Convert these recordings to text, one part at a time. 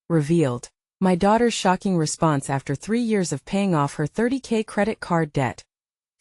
Revealed. My daughter's shocking response after 3 years of paying off her $30K credit card debt.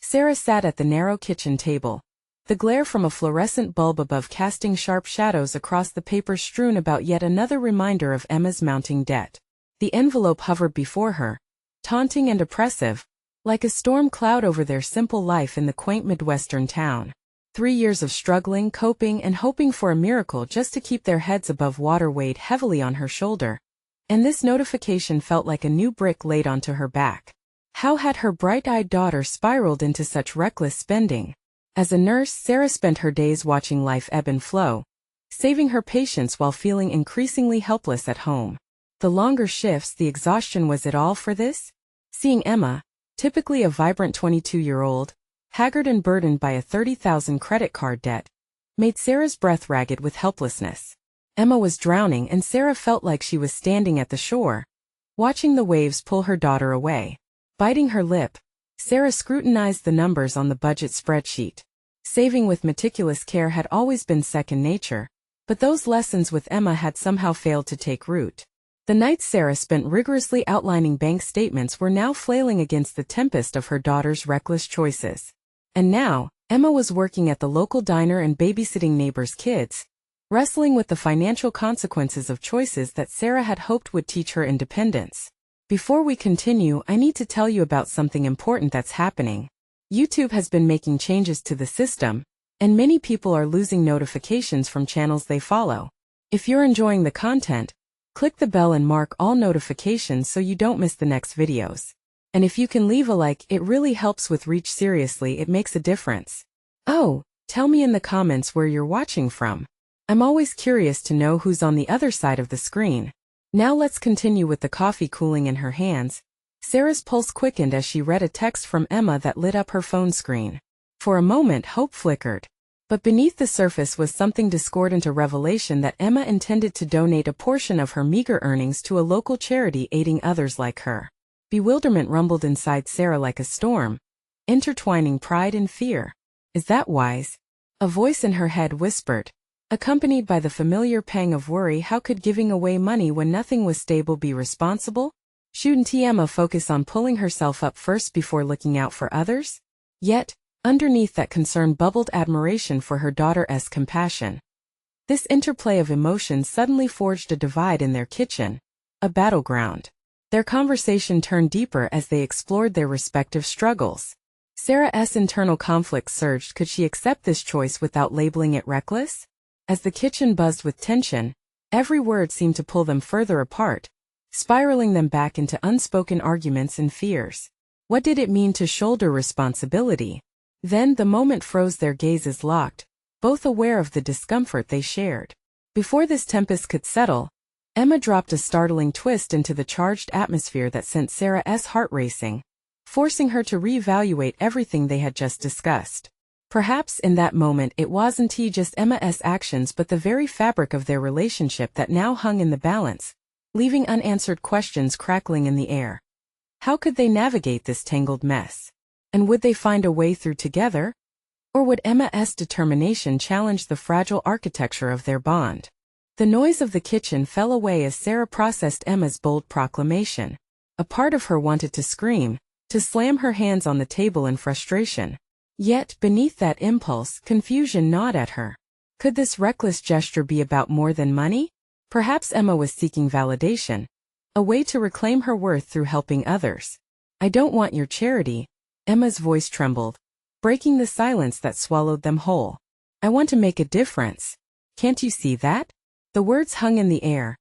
Sarah sat at the narrow kitchen table. The glare from a fluorescent bulb above casting sharp shadows across the paper strewn about yet another reminder of Emma's mounting debt. The envelope hovered before her, taunting and oppressive, like a storm cloud over their simple life in the quaint Midwestern town. 3 years of struggling, coping, and hoping for a miracle just to keep their heads above water weighed heavily on her shoulder. And this notification felt like a new brick laid onto her back. How had her bright-eyed daughter spiraled into such reckless spending? As a nurse, Sarah spent her days watching life ebb and flow, saving her patients while feeling increasingly helpless at home. The longer shifts, the exhaustion, was it all for this? Seeing Emma, typically a vibrant 22-year-old, haggard and burdened by a $30,000 credit card debt, made Sarah's breath ragged with helplessness. Emma was drowning, and Sarah felt like she was standing at the shore, watching the waves pull her daughter away. Biting her lip, Sarah scrutinized the numbers on the budget spreadsheet. Saving with meticulous care had always been second nature, but those lessons with Emma had somehow failed to take root. The nights Sarah spent rigorously outlining bank statements were now flailing against the tempest of her daughter's reckless choices. And now, Emma was working at the local diner and babysitting neighbors' kids, wrestling with the financial consequences of choices that Sarah had hoped would teach her independence. Before we continue, I need to tell you about something important that's happening. YouTube has been making changes to the system, and many people are losing notifications from channels they follow. If you're enjoying the content, click the bell and mark all notifications so you don't miss the next videos. And if you can leave a like, it really helps with reach. Seriously, it makes a difference. Oh, tell me in the comments where you're watching from. I'm always curious to know who's on the other side of the screen. Now let's continue with the coffee cooling in her hands. Sarah's pulse quickened as she read a text from Emma that lit up her phone screen. For a moment, hope flickered. But beneath the surface was something discordant, a revelation that Emma intended to donate a portion of her meager earnings to a local charity aiding others like her. Bewilderment rumbled inside Sarah like a storm, intertwining pride and fear. Is that wise? A voice in her head whispered, accompanied by the familiar pang of worry. How could giving away money when nothing was stable be responsible? Shouldn't Emma focus on pulling herself up first before looking out for others? Yet, underneath that concern bubbled admiration for her daughter's compassion. This interplay of emotions suddenly forged a divide in their kitchen, a battleground. Their conversation turned deeper as they explored their respective struggles. Sarah's internal conflict surged. Could she accept this choice without labeling it reckless? As the kitchen buzzed with tension, every word seemed to pull them further apart, spiraling them back into unspoken arguments and fears. What did it mean to shoulder responsibility? Then the moment froze, their gazes locked, both aware of the discomfort they shared. Before this tempest could settle, Emma dropped a startling twist into the charged atmosphere that sent Sarah's heart racing, forcing her to reevaluate everything they had just discussed. Perhaps in that moment it wasn't just Emma's actions but the very fabric of their relationship that now hung in the balance, leaving unanswered questions crackling in the air. How could they navigate this tangled mess? And would they find a way through together? Or would Emma's determination challenge the fragile architecture of their bond? The noise of the kitchen fell away as Sarah processed Emma's bold proclamation. A part of her wanted to scream, to slam her hands on the table in frustration. Yet, beneath that impulse, confusion gnawed at her. Could this reckless gesture be about more than money? Perhaps Emma was seeking validation, a way to reclaim her worth through helping others. I don't want your charity. Emma's voice trembled, breaking the silence that swallowed them whole. I want to make a difference. Can't you see that? The words hung in the air,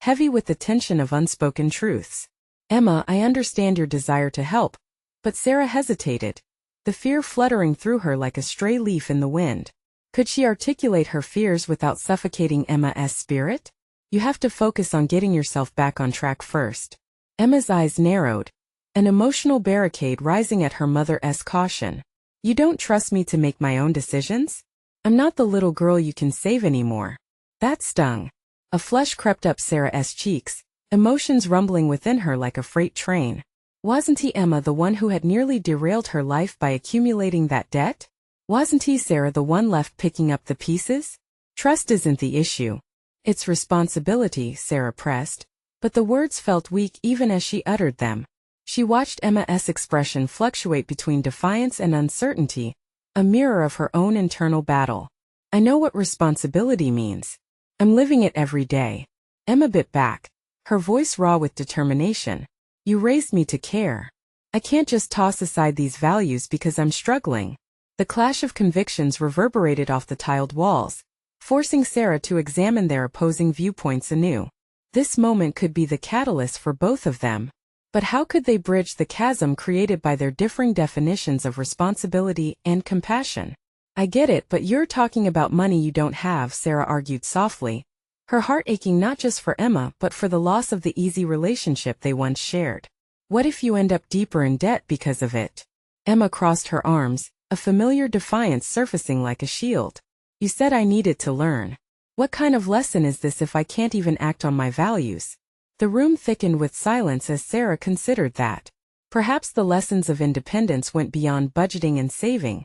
heavy with the tension of unspoken truths. Emma, I understand your desire to help. But Sarah hesitated, the fear fluttering through her like a stray leaf in the wind. Could she articulate her fears without suffocating Emma's spirit? You have to focus on getting yourself back on track first. Emma's eyes narrowed, an emotional barricade rising at her mother's caution. You don't trust me to make my own decisions? I'm not the little girl you can save anymore. That stung. A flush crept up Sarah's cheeks, emotions rumbling within her like a freight train. Wasn't Emma the one who had nearly derailed her life by accumulating that debt? Wasn't Sarah the one left picking up the pieces? Trust isn't the issue. It's responsibility, Sarah pressed, But the words felt weak even as she uttered them. She watched Emma's expression fluctuate between defiance and uncertainty, a mirror of her own internal battle. I know what responsibility means. I'm living it every day. Emma bit back, her voice raw with determination. You raised me to care. I can't just toss aside these values because I'm struggling. The clash of convictions reverberated off the tiled walls, forcing Sarah to examine their opposing viewpoints anew. This moment could be the catalyst for both of them. But how could they bridge the chasm created by their differing definitions of responsibility and compassion? I get it, but you're talking about money you don't have, Sarah argued softly, her heart aching not just for Emma but for the loss of the easy relationship they once shared. What if you end up deeper in debt because of it? Emma crossed her arms, a familiar defiance surfacing like a shield. You said I needed to learn. What kind of lesson is this if I can't even act on my values? The room thickened with silence as Sarah considered that. Perhaps the lessons of independence went beyond budgeting and saving.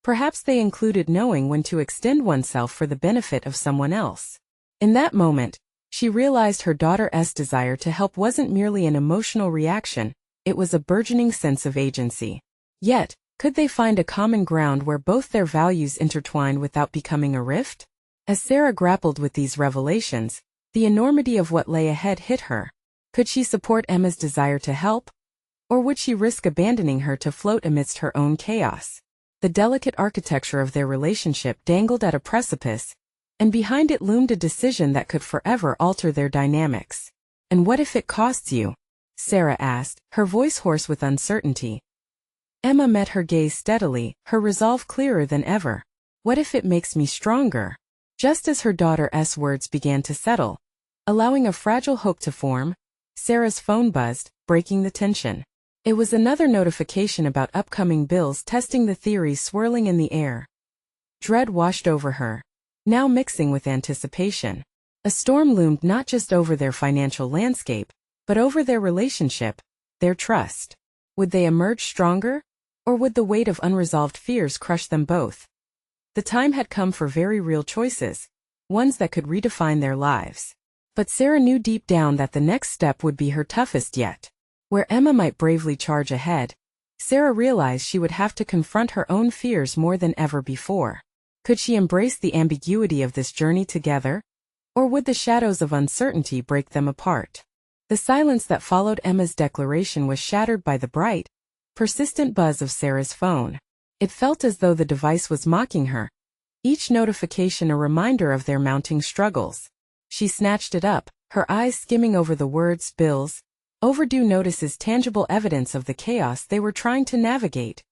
Perhaps they included knowing when to extend oneself for the benefit of someone else. In that moment, she realized her daughter's desire to help wasn't merely an emotional reaction, it was a burgeoning sense of agency. Yet, could they find a common ground where both their values intertwined without becoming a rift? As Sarah grappled with these revelations, the enormity of what lay ahead hit her. Could she support Emma's desire to help? Or would she risk abandoning her to float amidst her own chaos? The delicate architecture of their relationship dangled at a precipice, and behind it loomed a decision that could forever alter their dynamics. And what if it costs you? Sarah asked, her voice hoarse with uncertainty. Emma met her gaze steadily, her resolve clearer than ever. What if it makes me stronger? Just as her daughter's words began to settle, allowing a fragile hope to form, Sarah's phone buzzed, breaking the tension. It was another notification about upcoming bills, testing the theories swirling in the air. Dread washed over her, now mixing with anticipation. A storm loomed not just over their financial landscape, but over their relationship, their trust. Would they emerge stronger? Or would the weight of unresolved fears crush them both? The time had come for very real choices, ones that could redefine their lives. But Sarah knew deep down that the next step would be her toughest yet. Where Emma might bravely charge ahead, Sarah realized she would have to confront her own fears more than ever before. Could she embrace the ambiguity of this journey together? Or would the shadows of uncertainty break them apart? The silence that followed Emma's declaration was shattered by the bright, persistent buzz of Sarah's phone. It felt as though the device was mocking her, each notification a reminder of their mounting struggles. She snatched it up, her eyes skimming over the words bills, overdue notices, tangible evidence of the chaos they were trying to navigate.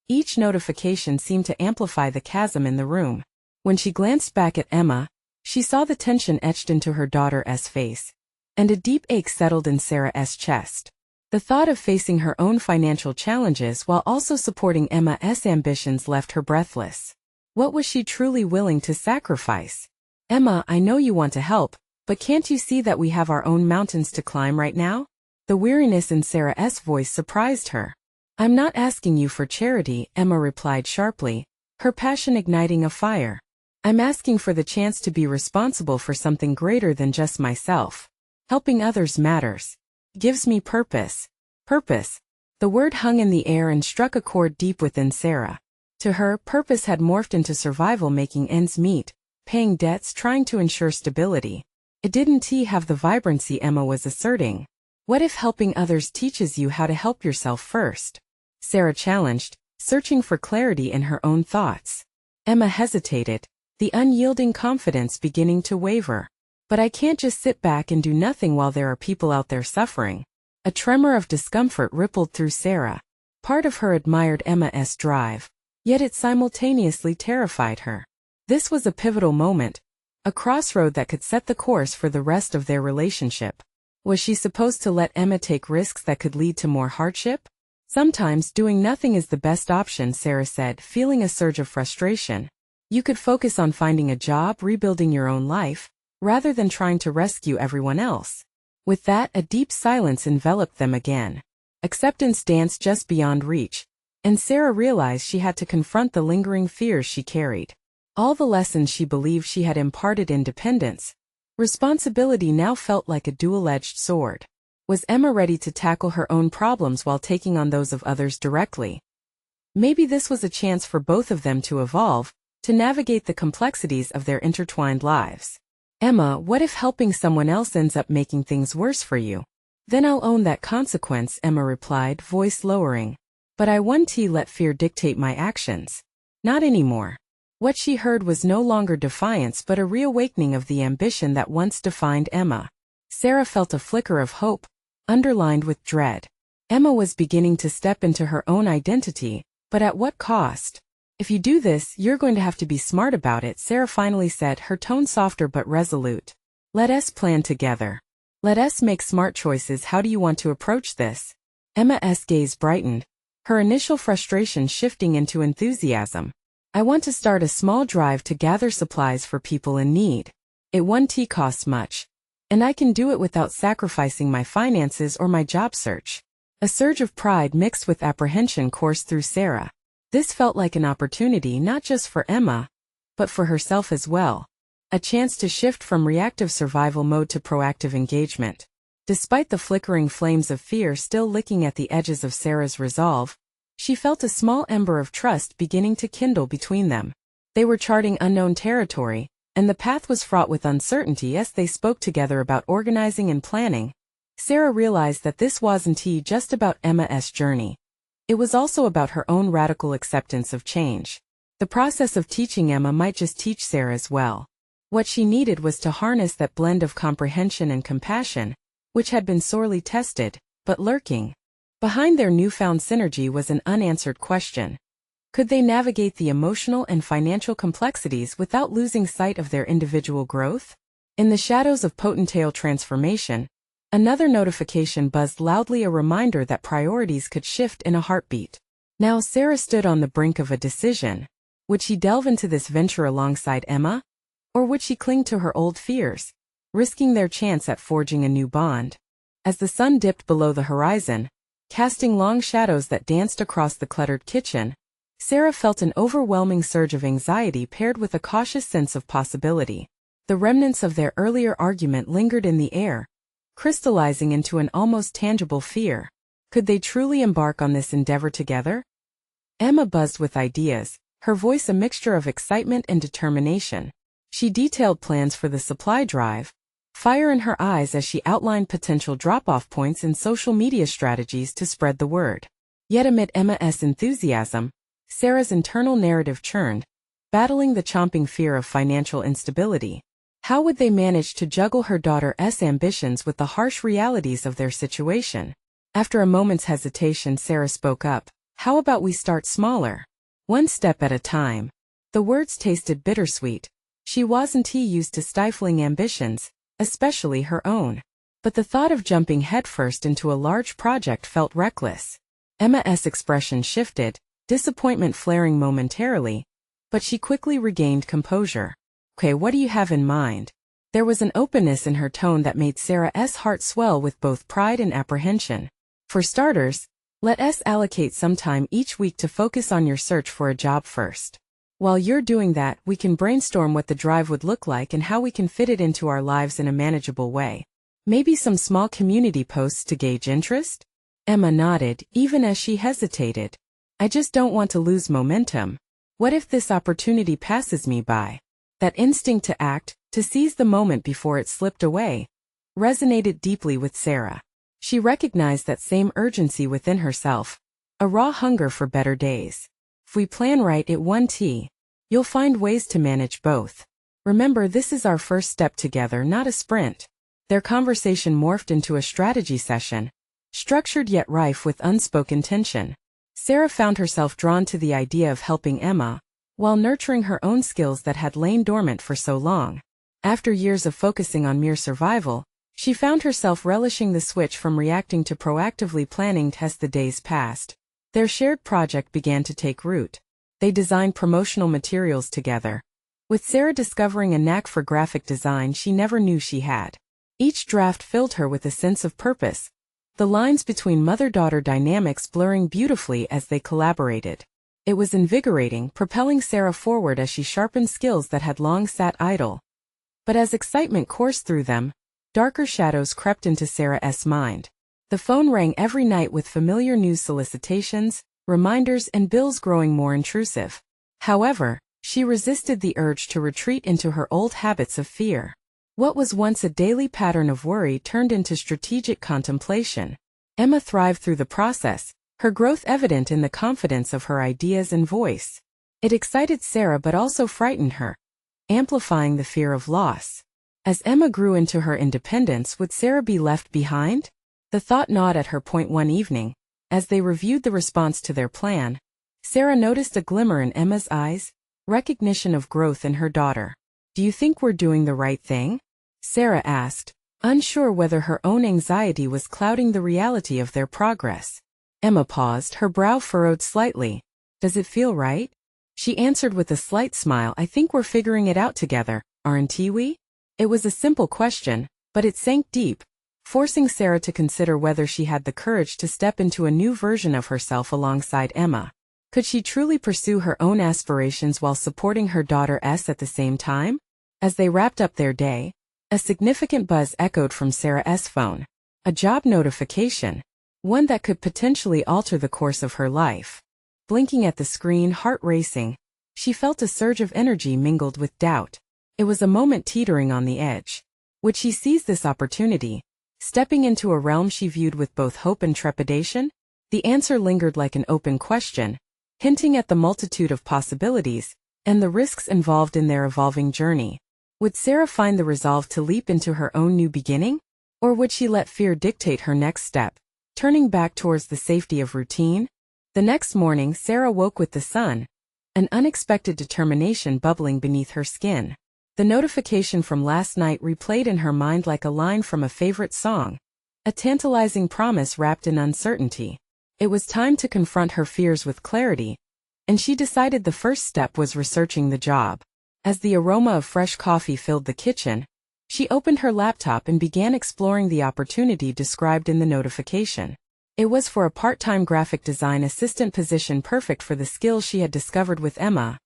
Each notification seemed to amplify the chasm in the room. When she glanced back at Emma, she saw the tension etched into her daughter's face, and a deep ache settled in Sarah's chest. The thought of facing her own financial challenges while also supporting Emma's ambitions left her breathless. What was she truly willing to sacrifice? Emma, I know you want to help, but can't you see that we have our own mountains to climb right now? The weariness in Sarah's voice surprised her. I'm not asking you for charity, Emma replied sharply, her passion igniting a fire. I'm asking for the chance to be responsible for something greater than just myself. Helping others matters. Gives me purpose. Purpose. The word hung in the air and struck a chord deep within Sarah. To her, purpose had morphed into survival, making ends meet, paying debts, trying to ensure stability. It didn't have the vibrancy Emma was asserting. What if helping others teaches you how to help yourself first? Sarah challenged, searching for clarity in her own thoughts. Emma hesitated, the unyielding confidence beginning to waver. But I can't just sit back and do nothing while there are people out there suffering. A tremor of discomfort rippled through Sarah. Part of her admired Emma's drive, yet it simultaneously terrified her. This was a pivotal moment, a crossroad that could set the course for the rest of their relationship. Was she supposed to let Emma take risks that could lead to more hardship? Sometimes doing nothing is the best option, Sarah said, feeling a surge of frustration. You could focus on finding a job, rebuilding your own life, rather than trying to rescue everyone else. With that, a deep silence enveloped them again. Acceptance danced just beyond reach, and Sarah realized she had to confront the lingering fears she carried. All the lessons she believed she had imparted independence, Responsibility now felt like a dual-edged sword. Was Emma ready to tackle her own problems while taking on those of others directly? Maybe this was a chance for both of them to evolve, to navigate the complexities of their intertwined lives. Emma, what if helping someone else ends up making things worse for you? Then I'll own that consequence, Emma replied, voice lowering. But I won't let fear dictate my actions. Not anymore. What she heard was no longer defiance but a reawakening of the ambition that once defined Emma. Sarah felt a flicker of hope, underlined with dread. Emma was beginning to step into her own identity, but at what cost? If you do this, you're going to have to be smart about it, Sarah finally said, her tone softer but resolute. Let us plan together. Let us make smart choices. How do you want to approach this? Emma's gaze brightened, her initial frustration shifting into enthusiasm. I want to start a small drive to gather supplies for people in need. It won't cost much. And I can do it without sacrificing my finances or my job search. A surge of pride mixed with apprehension coursed through Sarah. This felt like an opportunity not just for Emma, but for herself as well. A chance to shift from reactive survival mode to proactive engagement. Despite the flickering flames of fear still licking at the edges of Sarah's resolve, she felt a small ember of trust beginning to kindle between them. They were charting unknown territory, and the path was fraught with uncertainty as they spoke together about organizing and planning. Sarah realized that this wasn't just about Emma's journey. It was also about her own radical acceptance of change. The process of teaching Emma might just teach Sarah as well. What she needed was to harness that blend of comprehension and compassion, which had been sorely tested, but lurking. Behind their newfound synergy was an unanswered question. Could they navigate the emotional and financial complexities without losing sight of their individual growth? In the shadows of potential transformation, another notification buzzed loudly, a reminder that priorities could shift in a heartbeat. Now Sarah stood on the brink of a decision. Would she delve into this venture alongside Emma? Or would she cling to her old fears, risking their chance at forging a new bond? As the sun dipped below the horizon, casting long shadows that danced across the cluttered kitchen, Sarah felt an overwhelming surge of anxiety paired with a cautious sense of possibility. The remnants of their earlier argument lingered in the air, crystallizing into an almost tangible fear. Could they truly embark on this endeavor together? Emma buzzed with ideas, her voice a mixture of excitement and determination. She detailed plans for the supply drive, fire in her eyes as she outlined potential drop-off points and social media strategies to spread the word. Yet amid Emma's enthusiasm, Sarah's internal narrative churned, battling the chomping fear of financial instability. How would they manage to juggle her daughter's ambitions with the harsh realities of their situation? After a moment's hesitation, Sarah spoke up. How about we start smaller? One step at a time. The words tasted bittersweet. She wasn't used to stifling ambitions, especially her own. But the thought of jumping headfirst into a large project felt reckless. Emma's expression shifted, disappointment flaring momentarily, but she quickly regained composure. Okay, what do you have in mind? There was an openness in her tone that made Sarah's heart swell with both pride and apprehension. For starters, let us allocate some time each week to focus on your search for a job first. While you're doing that, we can brainstorm what the drive would look like and how we can fit it into our lives in a manageable way. Maybe some small community posts to gauge interest? Emma nodded, even as she hesitated. I just don't want to lose momentum. What if this opportunity passes me by? That instinct to act, to seize the moment before it slipped away, resonated deeply with Sarah. She recognized that same urgency within herself, a raw hunger for better days. If we plan right, it won't. You'll find ways to manage both. Remember, this is our first step together, not a sprint. Their conversation morphed into a strategy session, structured yet rife with unspoken tension. Sarah found herself drawn to the idea of helping Emma, while nurturing her own skills that had lain dormant for so long. After years of focusing on mere survival, she found herself relishing the switch from reacting to proactively planning as the days passed. Their shared project began to take root. They designed promotional materials together, with Sarah discovering a knack for graphic design she never knew she had. Each draft filled her with a sense of purpose, the lines between mother-daughter dynamics blurring beautifully as they collaborated. It was invigorating, propelling Sarah forward as she sharpened skills that had long sat idle. But as excitement coursed through them, darker shadows crept into Sarah's mind. The phone rang every night with familiar news solicitations, reminders, and bills growing more intrusive. However, she resisted the urge to retreat into her old habits of fear. What was once a daily pattern of worry turned into strategic contemplation. Emma thrived through the process, her growth evident in the confidence of her ideas and voice. It excited Sarah but also frightened her, amplifying the fear of loss. As Emma grew into her independence, would Sarah be left behind? The thought gnawed at her. One evening, as they reviewed the response to their plan, Sarah noticed a glimmer in Emma's eyes, recognition of growth in her daughter. "Do you think we're doing the right thing?" Sarah asked, unsure whether her own anxiety was clouding the reality of their progress. Emma paused, her brow furrowed slightly. "Does it feel right?" She answered with a slight smile. "I think we're figuring it out together, aren't we?" It was a simple question, but it sank deep, forcing Sarah to consider whether she had the courage to step into a new version of herself alongside Emma. Could she truly pursue her own aspirations while supporting her daughter's at the same time? As they wrapped up their day, a significant buzz echoed from Sarah's phone. A job notification, one that could potentially alter the course of her life. Blinking at the screen, heart racing, she felt a surge of energy mingled with doubt. It was a moment teetering on the edge. Would she seize this opportunity, stepping into a realm she viewed with both hope and trepidation? The answer lingered like an open question, hinting at the multitude of possibilities and the risks involved in their evolving journey. Would Sarah find the resolve to leap into her own new beginning? Or would she let fear dictate her next step, turning back towards the safety of routine? The next morning, Sarah woke with the sun, an unexpected determination bubbling beneath her skin. The notification from last night replayed in her mind like a line from a favorite song, a tantalizing promise wrapped in uncertainty. It was time to confront her fears with clarity, and she decided the first step was researching the job. As the aroma of fresh coffee filled the kitchen, she opened her laptop and began exploring the opportunity described in the notification. It was for a part-time graphic design assistant position perfect for the skills she had discovered with Emma.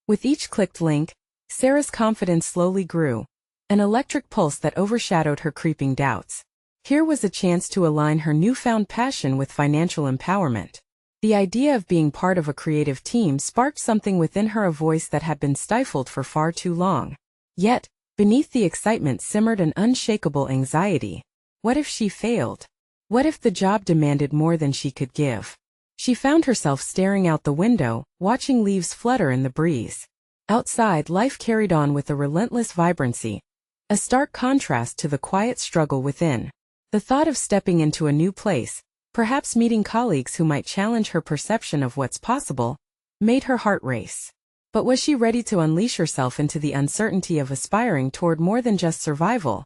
With each clicked link, Sarah's confidence slowly grew, an electric pulse that overshadowed her creeping doubts. Here was a chance to align her newfound passion with financial empowerment. The idea of being part of a creative team sparked something within her, a voice that had been stifled for far too long. Yet, beneath the excitement simmered an unshakable anxiety. What if she failed? What if the job demanded more than she could give? She found herself staring out the window, watching leaves flutter in the breeze. Outside, life carried on with a relentless vibrancy, a stark contrast to the quiet struggle within. The thought of stepping into a new place, perhaps meeting colleagues who might challenge her perception of what's possible, made her heart race. But was she ready to unleash herself into the uncertainty of aspiring toward more than just survival?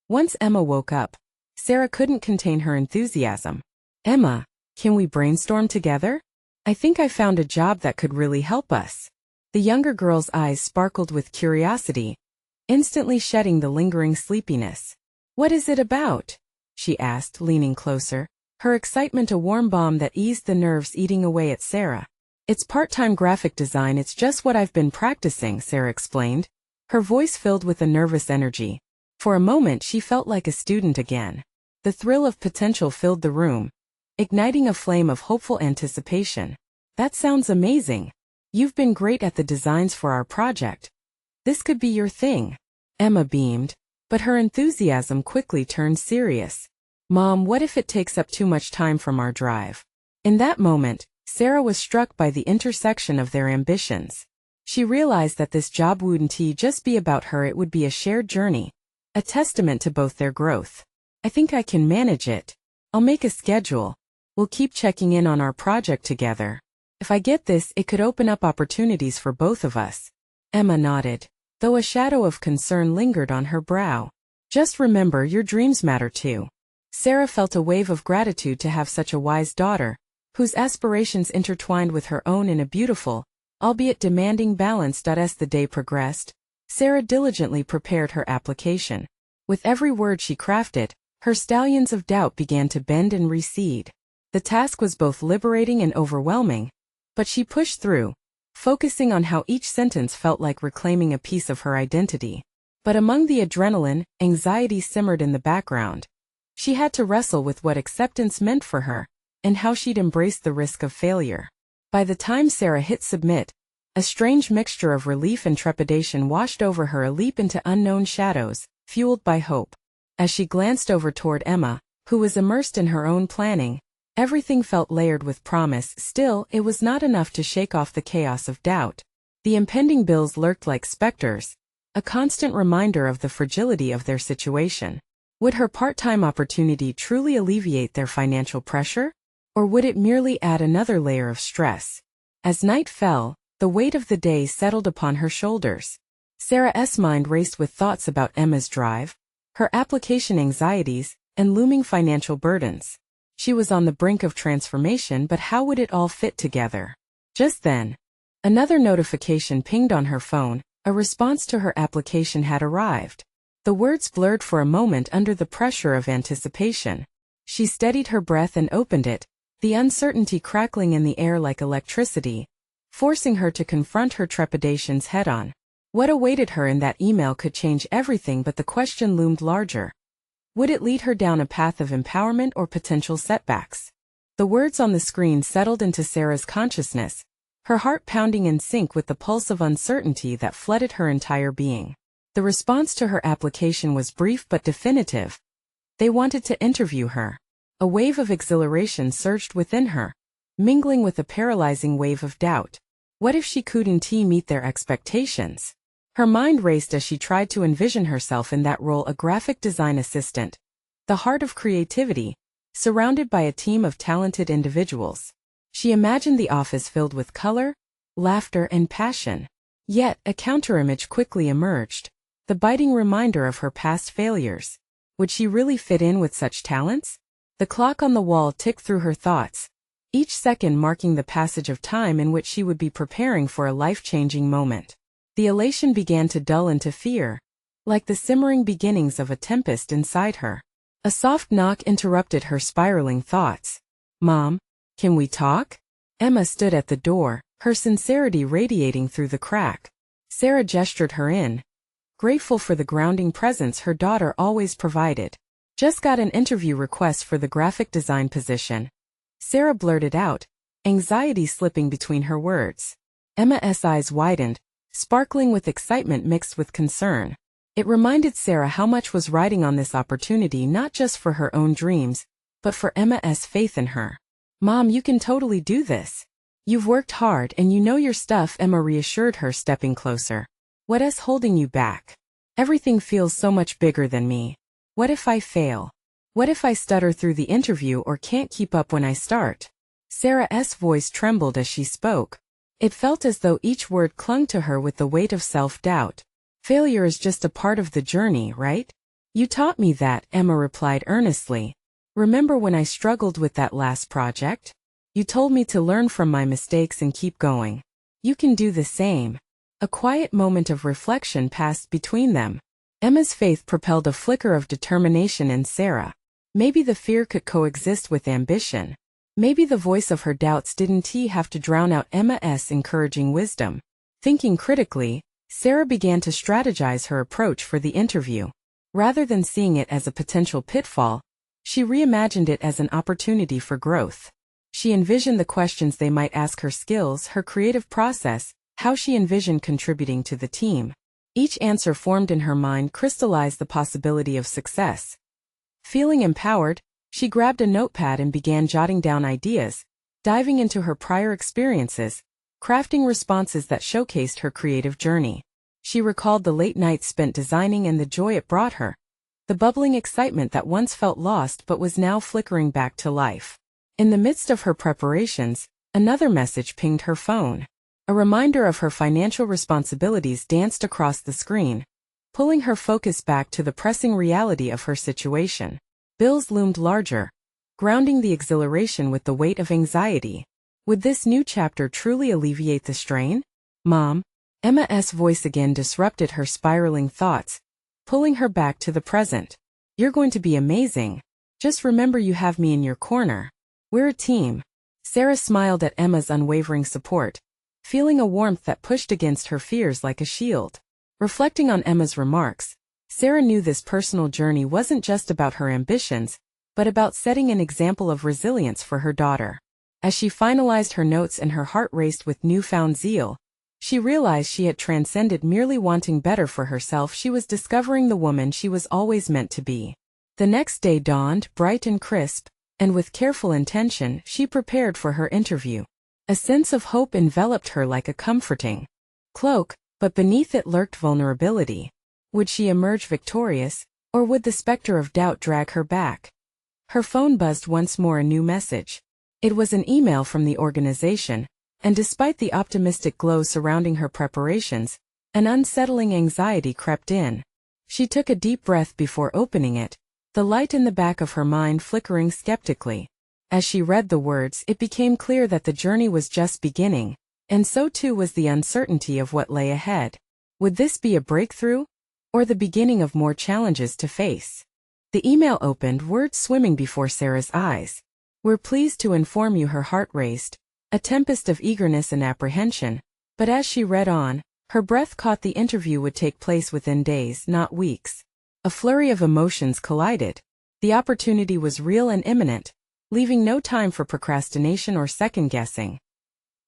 Once Emma woke up, Sarah couldn't contain her enthusiasm. "Emma, can we brainstorm together? I think I found a job that could really help us." The younger girl's eyes sparkled with curiosity, instantly shedding the lingering sleepiness. "What is it about?" she asked, leaning closer, her excitement a warm balm that eased the nerves eating away at Sarah. "It's part-time graphic design, it's just what I've been practicing," Sarah explained, her voice filled with a nervous energy. For a moment she felt like a student again. The thrill of potential filled the room, igniting a flame of hopeful anticipation. "That sounds amazing. You've been great at the designs for our project. This could be your thing." Emma beamed, but her enthusiasm quickly turned serious. "Mom, what if it takes up too much time from our drive?" In that moment, Sarah was struck by the intersection of their ambitions. She realized that this job wouldn't just be about her, it would be a shared journey, a testament to both their growth. "I think I can manage it. I'll make a schedule. We'll keep checking in on our project together. If I get this, it could open up opportunities for both of us." Emma nodded, though a shadow of concern lingered on her brow. "Just remember, your dreams matter too." Sarah felt a wave of gratitude to have such a wise daughter, whose aspirations intertwined with her own in a beautiful, albeit demanding balance. As the day progressed, Sarah diligently prepared her application. With every word she crafted, her stallions of doubt began to bend and recede. The task was both liberating and overwhelming, but she pushed through, focusing on how each sentence felt like reclaiming a piece of her identity. But among the adrenaline, anxiety simmered in the background. She had to wrestle with what acceptance meant for her, and how she'd embrace the risk of failure. By the time Sarah hit submit, a strange mixture of relief and trepidation washed over her, a leap into unknown shadows, fueled by hope. As she glanced over toward Emma, who was immersed in her own planning, everything felt layered with promise. Still, it was not enough to shake off the chaos of doubt. The impending bills lurked like specters, a constant reminder of the fragility of their situation. Would her part-time opportunity truly alleviate their financial pressure? Or would it merely add another layer of stress? As night fell, the weight of the day settled upon her shoulders. Sarah's mind raced with thoughts about Emma's drive, her application anxieties, and looming financial burdens. She was on the brink of transformation, but how would it all fit together? Just then, another notification pinged on her phone. A response to her application had arrived. The words blurred for a moment under the pressure of anticipation. She steadied her breath and opened it, the uncertainty crackling in the air like electricity, forcing her to confront her trepidations head-on. What awaited her in that email could change everything, but the question loomed larger. Would it lead her down a path of empowerment or potential setbacks? The words on the screen settled into Sarah's consciousness, her heart pounding in sync with the pulse of uncertainty that flooded her entire being. The response to her application was brief but definitive. They wanted to interview her. A wave of exhilaration surged within her, mingling with a paralyzing wave of doubt. What if she couldn't meet their expectations? Her mind raced as she tried to envision herself in that role, a graphic design assistant, the heart of creativity, surrounded by a team of talented individuals. She imagined the office filled with color, laughter, and passion. Yet, a counterimage quickly emerged, the biting reminder of her past failures. Would she really fit in with such talents? The clock on the wall ticked through her thoughts, each second marking the passage of time in which she would be preparing for a life-changing moment. The elation began to dull into fear, like the simmering beginnings of a tempest inside her. A soft knock interrupted her spiraling thoughts. "Mom, can we talk?" Emma stood at the door, her sincerity radiating through the crack. Sarah gestured her in, grateful for the grounding presence her daughter always provided. "Just got an interview request for the graphic design position," Sarah blurted out, anxiety slipping between her words. Emma's eyes widened, sparkling with excitement mixed with concern. It reminded Sarah how much was riding on this opportunity, not just for her own dreams, but for Emma's faith in her. "Mom, you can totally do this. You've worked hard and you know your stuff," Emma reassured her, stepping closer. "What's holding you back? Everything feels so much bigger than me. What if I fail? What if I stutter through the interview or can't keep up when I start?" Sarah's voice trembled as she spoke. It felt as though each word clung to her with the weight of self-doubt. "Failure is just a part of the journey, right? You taught me that," Emma replied earnestly. "Remember when I struggled with that last project? You told me to learn from my mistakes and keep going. You can do the same." A quiet moment of reflection passed between them. Emma's faith propelled a flicker of determination in Sarah. Maybe the fear could coexist with ambition. Maybe the voice of her doubts didn't have to drown out Emma's encouraging wisdom. Thinking critically, Sarah began to strategize her approach for the interview. Rather than seeing it as a potential pitfall, she reimagined it as an opportunity for growth. She envisioned the questions they might ask, her skills, her creative process, how she envisioned contributing to the team. Each answer formed in her mind crystallized the possibility of success. Feeling empowered, she grabbed a notepad and began jotting down ideas, diving into her prior experiences, crafting responses that showcased her creative journey. She recalled the late nights spent designing and the joy it brought her, the bubbling excitement that once felt lost but was now flickering back to life. In the midst of her preparations, another message pinged her phone. A reminder of her financial responsibilities danced across the screen, pulling her focus back to the pressing reality of her situation. Bills loomed larger, grounding the exhilaration with the weight of anxiety. Would this new chapter truly alleviate the strain? "Mom," Emma's voice again disrupted her spiraling thoughts, pulling her back to the present. "You're going to be amazing. Just remember you have me in your corner. We're a team." Sarah smiled at Emma's unwavering support, feeling a warmth that pushed against her fears like a shield. Reflecting on Emma's remarks, Sarah knew this personal journey wasn't just about her ambitions, but about setting an example of resilience for her daughter. As she finalized her notes and her heart raced with newfound zeal, she realized she had transcended merely wanting better for herself. She was discovering the woman she was always meant to be. The next day dawned, bright and crisp, and with careful intention, she prepared for her interview. A sense of hope enveloped her like a comforting cloak, but beneath it lurked vulnerability. Would she emerge victorious, or would the specter of doubt drag her back? Her phone buzzed once more, a new message. It was an email from the organization, and despite the optimistic glow surrounding her preparations, an unsettling anxiety crept in. She took a deep breath before opening it, the light in the back of her mind flickering skeptically. As she read the words, it became clear that the journey was just beginning, and so too was the uncertainty of what lay ahead. Would this be a breakthrough, or the beginning of more challenges to face? The email opened, words swimming before Sarah's eyes. "We're pleased to inform you," her heart raced, a tempest of eagerness and apprehension, but as she read on, her breath caught. The interview would take place within days, not weeks. A flurry of emotions collided. The opportunity was real and imminent, leaving no time for procrastination or second-guessing.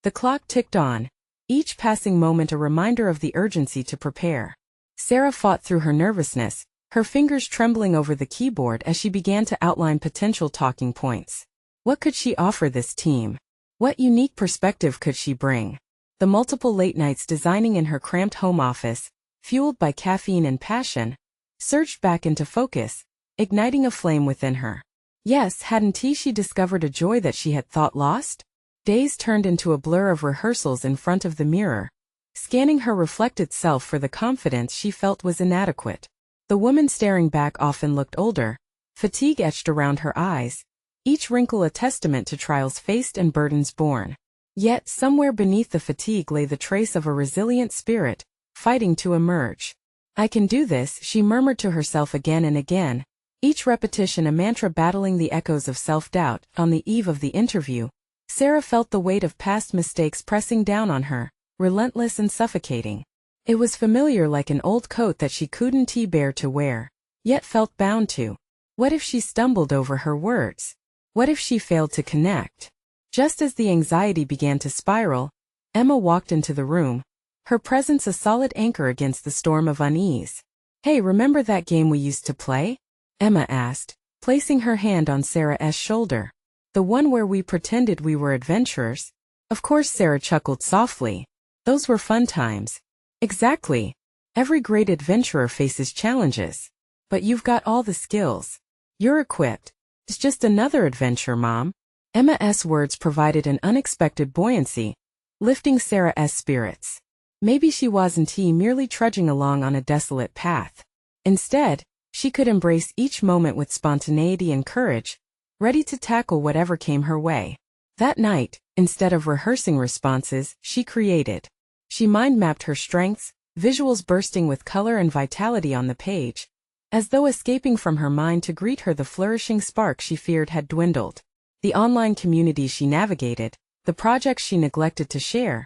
The clock ticked on, each passing moment a reminder of the urgency to prepare. Sarah fought through her nervousness, her fingers trembling over the keyboard as she began to outline potential talking points. What could she offer this team? What unique perspective could she bring? The multiple late nights designing in her cramped home office, fueled by caffeine and passion, surged back into focus, igniting a flame within her. Yes, hadn't she discovered a joy that she had thought lost? Days turned into a blur of rehearsals in front of the mirror, scanning her reflected self for the confidence she felt was inadequate. The woman staring back often looked older, fatigue etched around her eyes, each wrinkle a testament to trials faced and burdens borne. Yet somewhere beneath the fatigue lay the trace of a resilient spirit, fighting to emerge. "I can do this," she murmured to herself again and again, each repetition a mantra battling the echoes of self-doubt. On the eve of the interview, Sarah felt the weight of past mistakes pressing down on her, relentless and suffocating. It was familiar, like an old coat that she couldn't bear to wear, yet felt bound to. What if she stumbled over her words? What if she failed to connect? Just as the anxiety began to spiral, Emma walked into the room, her presence a solid anchor against the storm of unease. "Hey, remember that game we used to play?" Emma asked, placing her hand on Sarah's shoulder. "The one where we pretended we were adventurers?" Of course, Sarah chuckled softly. "Those were fun times." "Exactly. Every great adventurer faces challenges. But you've got all the skills. You're equipped. It's just another adventure, Mom." Emma's words provided an unexpected buoyancy, lifting Sarah's spirits. Maybe she wasn't merely trudging along on a desolate path. Instead, she could embrace each moment with spontaneity and courage, ready to tackle whatever came her way. That night, instead of rehearsing responses, she created. She mind-mapped her strengths, visuals bursting with color and vitality on the page, as though escaping from her mind to greet her. The flourishing spark she feared had dwindled. The online communities she navigated, the projects she neglected to share,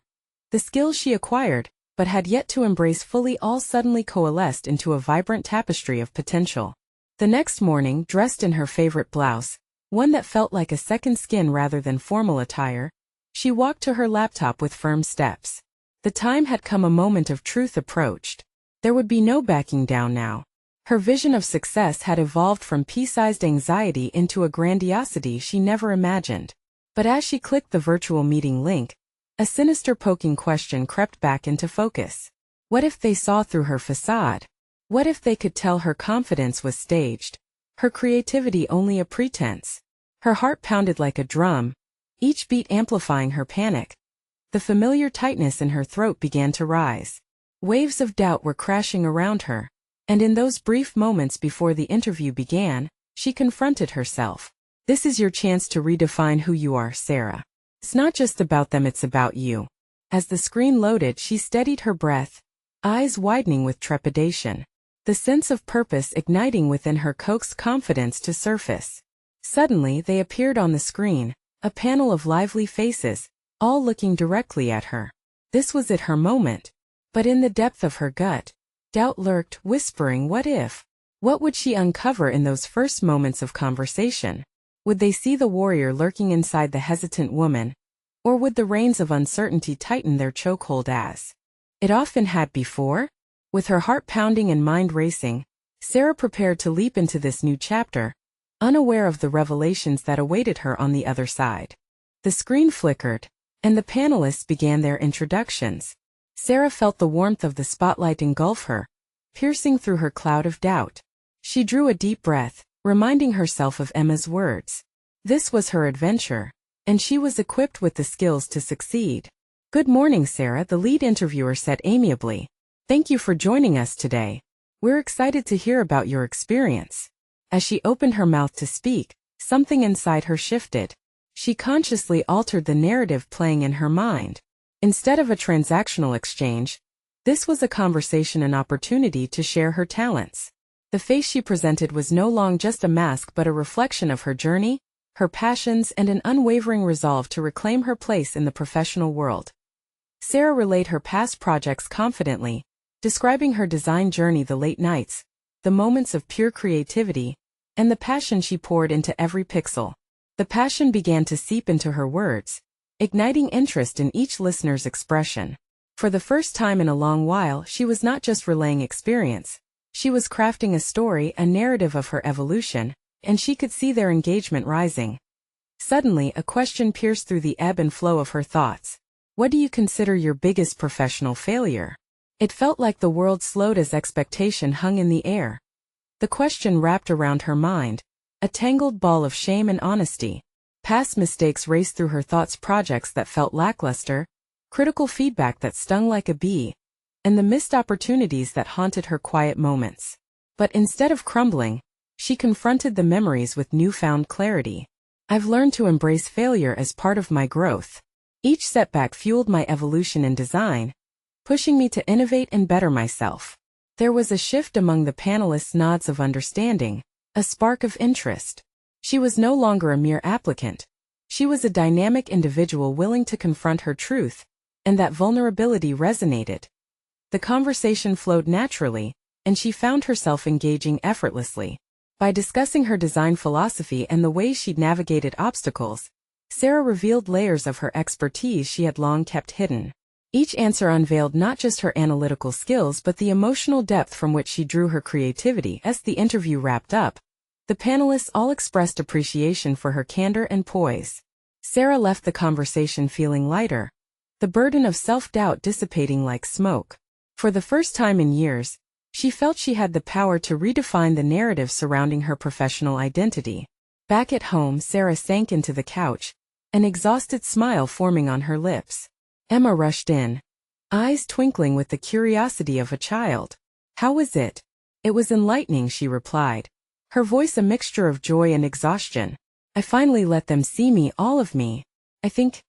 the skills she acquired, but had yet to embrace fully, all suddenly coalesced into a vibrant tapestry of potential. The next morning, dressed in her favorite blouse, one that felt like a second skin rather than formal attire, she walked to her laptop with firm steps. The time had come, a moment of truth approached. There would be no backing down now. Her vision of success had evolved from pea-sized anxiety into a grandiosity she never imagined. But as she clicked the virtual meeting link, a sinister poking question crept back into focus. What if they saw through her facade? What if they could tell her confidence was staged, her creativity only a pretense? Her heart pounded like a drum, each beat amplifying her panic. The familiar tightness in her throat began to rise. Waves of doubt were crashing around her, and in those brief moments before the interview began, she confronted herself. This is your chance to redefine who you are, Sarah. It's not just about them, it's about you. As the screen loaded, she steadied her breath, eyes widening with trepidation. The sense of purpose igniting within her coaxed confidence to surface. Suddenly, they appeared on the screen, a panel of lively faces, all looking directly at her. This was it, her moment. But in the depth of her gut, Doubt lurked, whispering, what if? What would she uncover in those first moments of conversation? Would they see the warrior lurking inside the hesitant woman? Or would the reins of uncertainty tighten their chokehold as it often had before? With her heart pounding and mind racing, Sarah prepared to leap into this new chapter, unaware of the revelations that awaited her on the other side. The screen flickered, and the panelists began their introductions. Sarah felt the warmth of the spotlight engulf her, piercing through her cloud of doubt. She drew a deep breath, reminding herself of Emma's words. This was her adventure, and she was equipped with the skills to succeed. Good morning, Sarah, the lead interviewer said amiably. Thank you for joining us today. We're excited to hear about your experience. As she opened her mouth to speak, something inside her shifted. She consciously altered the narrative playing in her mind. Instead of a transactional exchange, this was a conversation, an opportunity to share her talents. The face she presented was no longer just a mask but a reflection of her journey, her passions, and an unwavering resolve to reclaim her place in the professional world. Sarah relayed her past projects confidently, describing her design journey, the late nights, the moments of pure creativity, and the passion she poured into every pixel. The passion began to seep into her words, igniting interest in each listener's expression. For the first time in a long while, she was not just relaying experience. She was crafting a story, a narrative of her evolution, and she could see their engagement rising. Suddenly, a question pierced through the ebb and flow of her thoughts. What do you consider your biggest professional failure? It felt like the world slowed as expectation hung in the air. The question wrapped around her mind, a tangled ball of shame and honesty. Past mistakes raced through her thoughts, projects that felt lackluster, critical feedback that stung like a bee, and the missed opportunities that haunted her quiet moments. But instead of crumbling, she confronted the memories with newfound clarity. I've learned to embrace failure as part of my growth. Each setback fueled my evolution in design, pushing me to innovate and better myself. There was a shift among the panelists', nods of understanding, a spark of interest. She was no longer a mere applicant. She was a dynamic individual willing to confront her truth, and that vulnerability resonated. The conversation flowed naturally, and she found herself engaging effortlessly. By discussing her design philosophy and the ways she'd navigated obstacles, Sarah revealed layers of her expertise she had long kept hidden. Each answer unveiled not just her analytical skills but the emotional depth from which she drew her creativity. As the interview wrapped up, the panelists all expressed appreciation for her candor and poise. Sarah left the conversation feeling lighter, the burden of self-doubt dissipating like smoke. For the first time in years, she felt she had the power to redefine the narrative surrounding her professional identity. Back at home, Sarah sank into the couch, an exhausted smile forming on her lips. Emma rushed in, eyes twinkling with the curiosity of a child. How was it? It was enlightening, she replied, her voice a mixture of joy and exhaustion. I finally let them see me, all of me. I think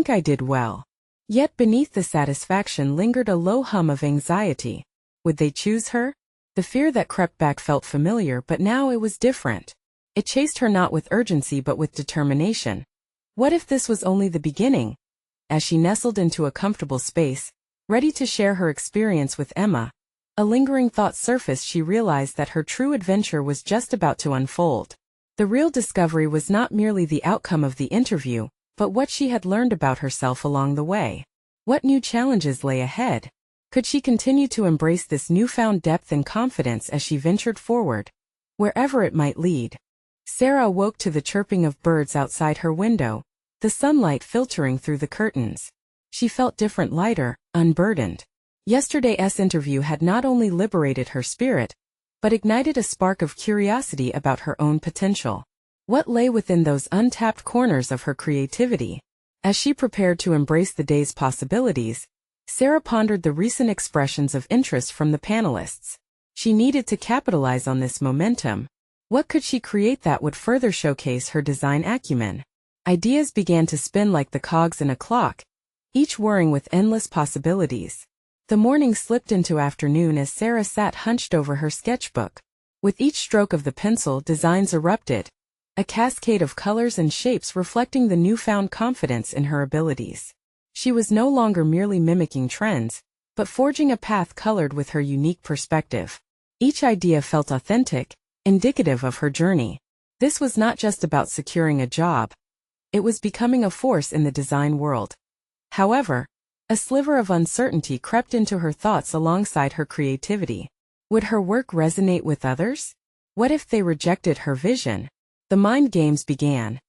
I did well. Yet beneath the satisfaction lingered a low hum of anxiety. Would they choose her? The fear that crept back felt familiar, but now it was different. It chased her not with urgency but with determination. What if this was only the beginning? As she nestled into a comfortable space, ready to share her experience with Emma, a lingering thought surfaced. She realized that her true adventure was just about to unfold. The real discovery was not merely the outcome of the interview, but what she had learned about herself along the way. What new challenges lay ahead? Could she continue to embrace this newfound depth and confidence as she ventured forward, wherever it might lead? Sarah awoke to the chirping of birds outside her window, the sunlight filtering through the curtains. She felt different, lighter, unburdened. Yesterday's interview had not only liberated her spirit, but ignited a spark of curiosity about her own potential. What lay within those untapped corners of her creativity? As she prepared to embrace the day's possibilities, Sarah pondered the recent expressions of interest from the panelists. She needed to capitalize on this momentum. What could she create that would further showcase her design acumen? Ideas began to spin like the cogs in a clock, each whirring with endless possibilities. The morning slipped into afternoon as Sarah sat hunched over her sketchbook. With each stroke of the pencil, designs erupted, a cascade of colors and shapes reflecting the newfound confidence in her abilities. She was no longer merely mimicking trends, but forging a path colored with her unique perspective. Each idea felt authentic, indicative of her journey. This was not just about securing a job. It was becoming a force in the design world. However, a sliver of uncertainty crept into her thoughts alongside her creativity. Would her work resonate with others? What if they rejected her vision? The mind games began.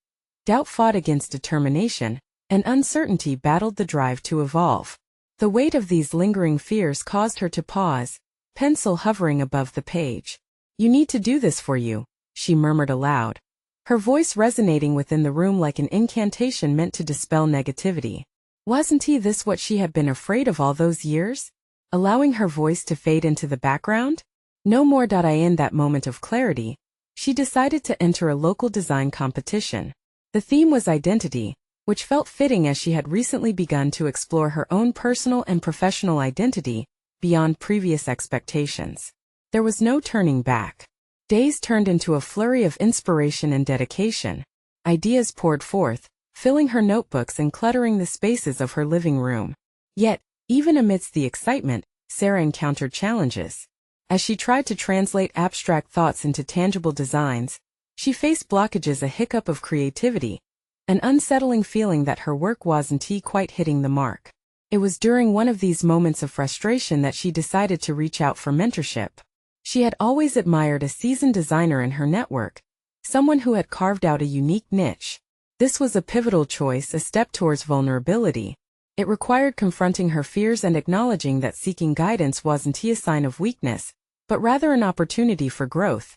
Doubt fought against determination, and uncertainty battled the drive to evolve. The weight of these lingering fears caused her to pause, pencil hovering above the page. "You need to do this for you," she murmured aloud, her voice resonating within the room like an incantation meant to dispel negativity. Wasn't this what she had been afraid of all those years? Allowing her voice to fade into the background? No more. In that moment of clarity, she decided to enter a local design competition. The theme was identity, which felt fitting as she had recently begun to explore her own personal and professional identity beyond previous expectations. There was no turning back. Days turned into a flurry of inspiration and dedication. Ideas poured forth, filling her notebooks and cluttering the spaces of her living room. Yet, even amidst the excitement, Sarah encountered challenges. As she tried to translate abstract thoughts into tangible designs, she faced blockages, a hiccup of creativity, an unsettling feeling that her work wasn't quite hitting the mark. It was during one of these moments of frustration that she decided to reach out for mentorship. She had always admired a seasoned designer in her network, someone who had carved out a unique niche. This was a pivotal choice, a step towards vulnerability. It required confronting her fears and acknowledging that seeking guidance wasn't a sign of weakness, but rather an opportunity for growth.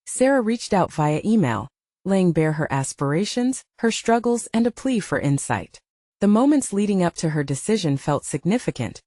Sarah reached out via email, laying bare her aspirations, her struggles, and a plea for insight. The moments leading up to her decision felt significant.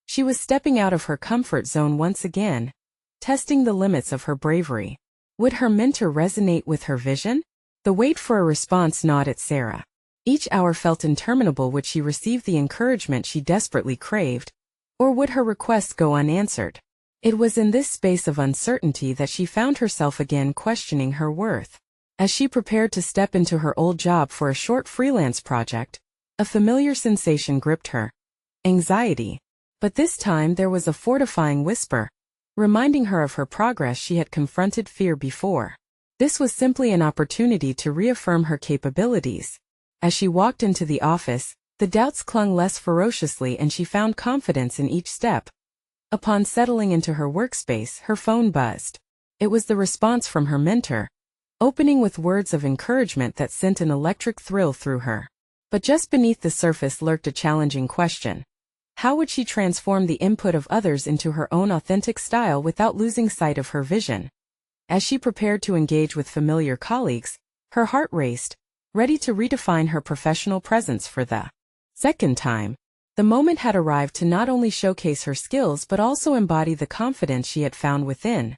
She was stepping out of her comfort zone once again, testing the limits of her bravery. Would her mentor resonate with her vision? The wait for a response gnawed at Sarah. Each hour felt interminable. Would she receive the encouragement she desperately craved, or would her request go unanswered? It was in this space of uncertainty that she found herself again questioning her worth. As she prepared to step into her old job for a short freelance project, a familiar sensation gripped her. Anxiety. But this time there was a fortifying whisper, reminding her of her progress. She had confronted fear before. This was simply an opportunity to reaffirm her capabilities. As she walked into the office, the doubts clung less ferociously and she found confidence in each step. Upon settling into her workspace, her phone buzzed. It was the response from her mentor, opening with words of encouragement that sent an electric thrill through her. But just beneath the surface lurked a challenging question. How would she transform the input of others into her own authentic style without losing sight of her vision? As she prepared to engage with familiar colleagues, her heart raced, ready to redefine her professional presence for the second time. The moment had arrived to not only showcase her skills but also embody the confidence she had found within.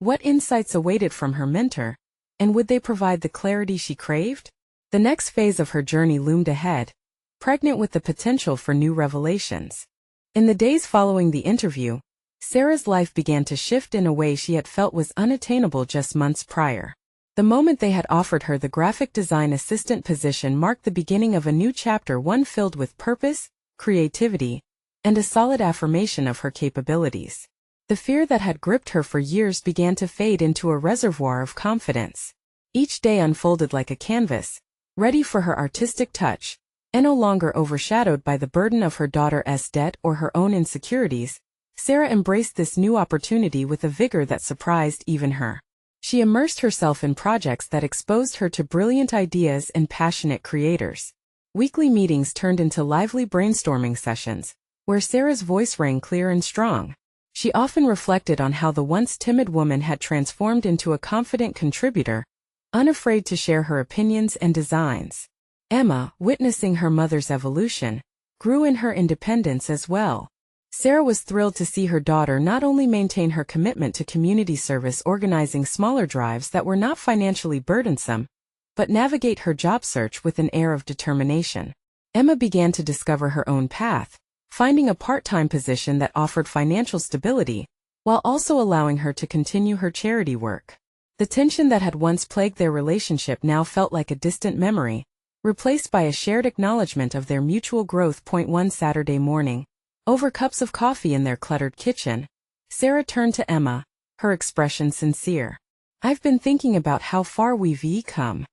What insights awaited from her mentor, and would they provide the clarity she craved? The next phase of her journey loomed ahead, pregnant with the potential for new revelations. In the days following the interview, Sarah's life began to shift in a way she had felt was unattainable just months prior. The moment they had offered her the graphic design assistant position marked the beginning of a new chapter, one filled with purpose, creativity, and a solid affirmation of her capabilities. The fear that had gripped her for years began to fade into a reservoir of confidence. Each day unfolded like a canvas, ready for her artistic touch, and no longer overshadowed by the burden of her daughter's debt or her own insecurities. Sarah embraced this new opportunity with a vigor that surprised even her. She immersed herself in projects that exposed her to brilliant ideas and passionate creators. Weekly meetings turned into lively brainstorming sessions, where Sarah's voice rang clear and strong. She often reflected on how the once timid woman had transformed into a confident contributor, unafraid to share her opinions and designs. Emma, witnessing her mother's evolution, grew in her independence as well. Sarah was thrilled to see her daughter not only maintain her commitment to community service, organizing smaller drives that were not financially burdensome, but navigate her job search with an air of determination. Emma began to discover her own path, finding a part-time position that offered financial stability, while also allowing her to continue her charity work. The tension that had once plagued their relationship now felt like a distant memory, replaced by a shared acknowledgement of their mutual growth. One Saturday morning, Over cups of coffee in their cluttered kitchen, Sarah turned to Emma, her expression sincere. "I've been thinking about how far we've come."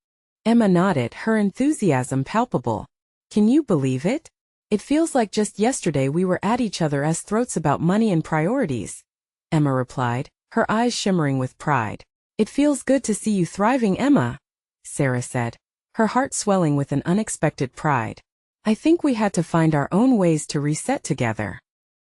Emma nodded, her enthusiasm palpable. "Can you believe it? It feels like just yesterday we were at each other's throats about money and priorities." Emma replied, her eyes shimmering with pride. "It feels good to see you thriving, Emma," Sarah said, her heart swelling with an unexpected pride. "I think we had to find our own ways to reset together."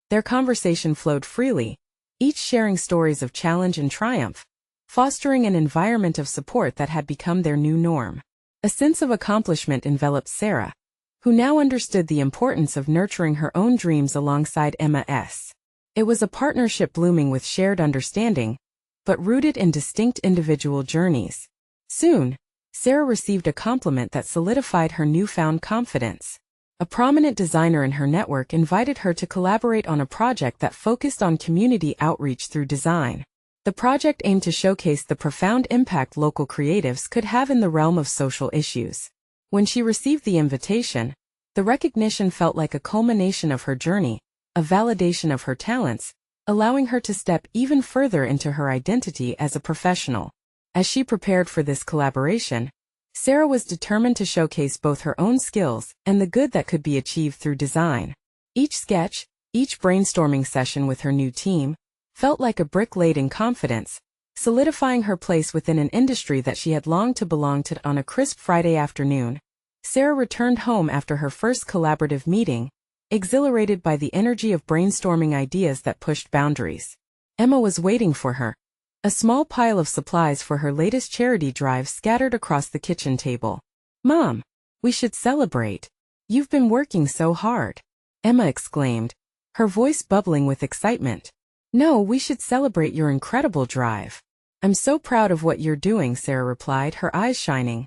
Their conversation flowed freely, each sharing stories of challenge and triumph, fostering an environment of support that had become their new norm. A sense of accomplishment enveloped Sarah, who now understood the importance of nurturing her own dreams alongside Emma's. It was a partnership blooming with shared understanding, but rooted in distinct individual journeys. Soon, Sarah received a compliment that solidified her newfound confidence. A prominent designer in her network invited her to collaborate on a project that focused on community outreach through design. The project aimed to showcase the profound impact local creatives could have in the realm of social issues. When she received the invitation, the recognition felt like a culmination of her journey, a validation of her talents, allowing her to step even further into her identity as a professional. As she prepared for this collaboration, Sarah was determined to showcase both her own skills and the good that could be achieved through design. Each sketch, each brainstorming session with her new team, felt like a brick laid in confidence, solidifying her place within an industry that she had longed to belong to. On a crisp Friday afternoon, Sarah returned home after her first collaborative meeting, exhilarated by the energy of brainstorming ideas that pushed boundaries. Emma was waiting for her, a small pile of supplies for her latest charity drive scattered across the kitchen table. "Mom, we should celebrate. You've been working so hard," Emma exclaimed, her voice bubbling with excitement. "No, we should celebrate your incredible drive. I'm so proud of what you're doing," Sarah replied, her eyes shining.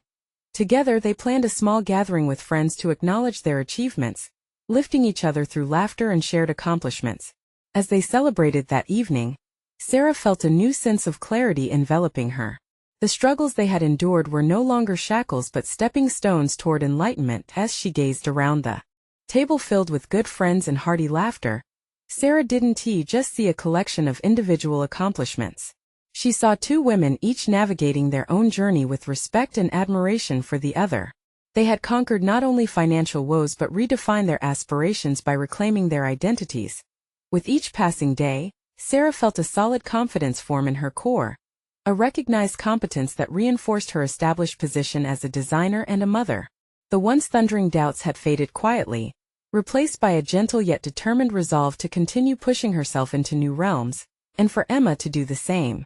Together they planned a small gathering with friends to acknowledge their achievements, lifting each other through laughter and shared accomplishments. As they celebrated that evening, Sarah felt a new sense of clarity enveloping her. The struggles they had endured were no longer shackles but stepping stones toward enlightenment. As she gazed around the table filled with good friends and hearty laughter, Sarah didn't just see a collection of individual accomplishments. She saw two women each navigating their own journey with respect and admiration for the other. They had conquered not only financial woes but redefined their aspirations by reclaiming their identities. With each passing day, Sarah felt a solid confidence form in her core, a recognized competence that reinforced her established position as a designer and a mother. The once thundering doubts had faded quietly, replaced by a gentle yet determined resolve to continue pushing herself into new realms, and for Emma to do the same.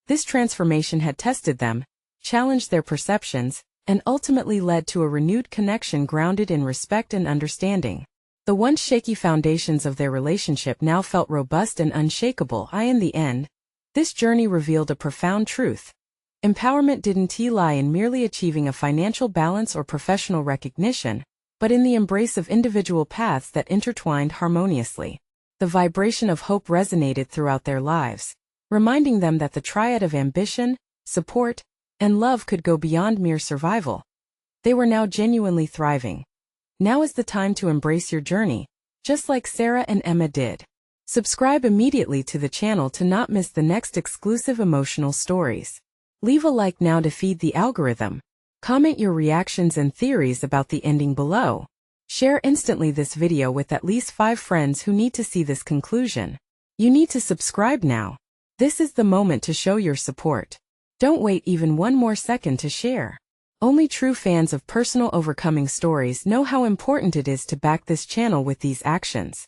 This transformation had tested them, challenged their perceptions, and ultimately led to a renewed connection grounded in respect and understanding. The once shaky foundations of their relationship now felt robust and unshakable. In the end, this journey revealed a profound truth. Empowerment didn't lie in merely achieving a financial balance or professional recognition, but in the embrace of individual paths that intertwined harmoniously. The vibration of hope resonated throughout their lives, reminding them that the triad of ambition, support, and love could go beyond mere survival. They were now genuinely thriving. Now is the time to embrace your journey, just like Sarah and Emma did. Subscribe immediately to the channel to not miss the next exclusive emotional stories. Leave a like now to feed the algorithm. Comment your reactions and theories about the ending below. Share instantly this video with at least 5 friends who need to see this conclusion. You need to subscribe now. This is the moment to show your support. Don't wait even one more second to share. Only true fans of personal overcoming stories know how important it is to back this channel with these actions.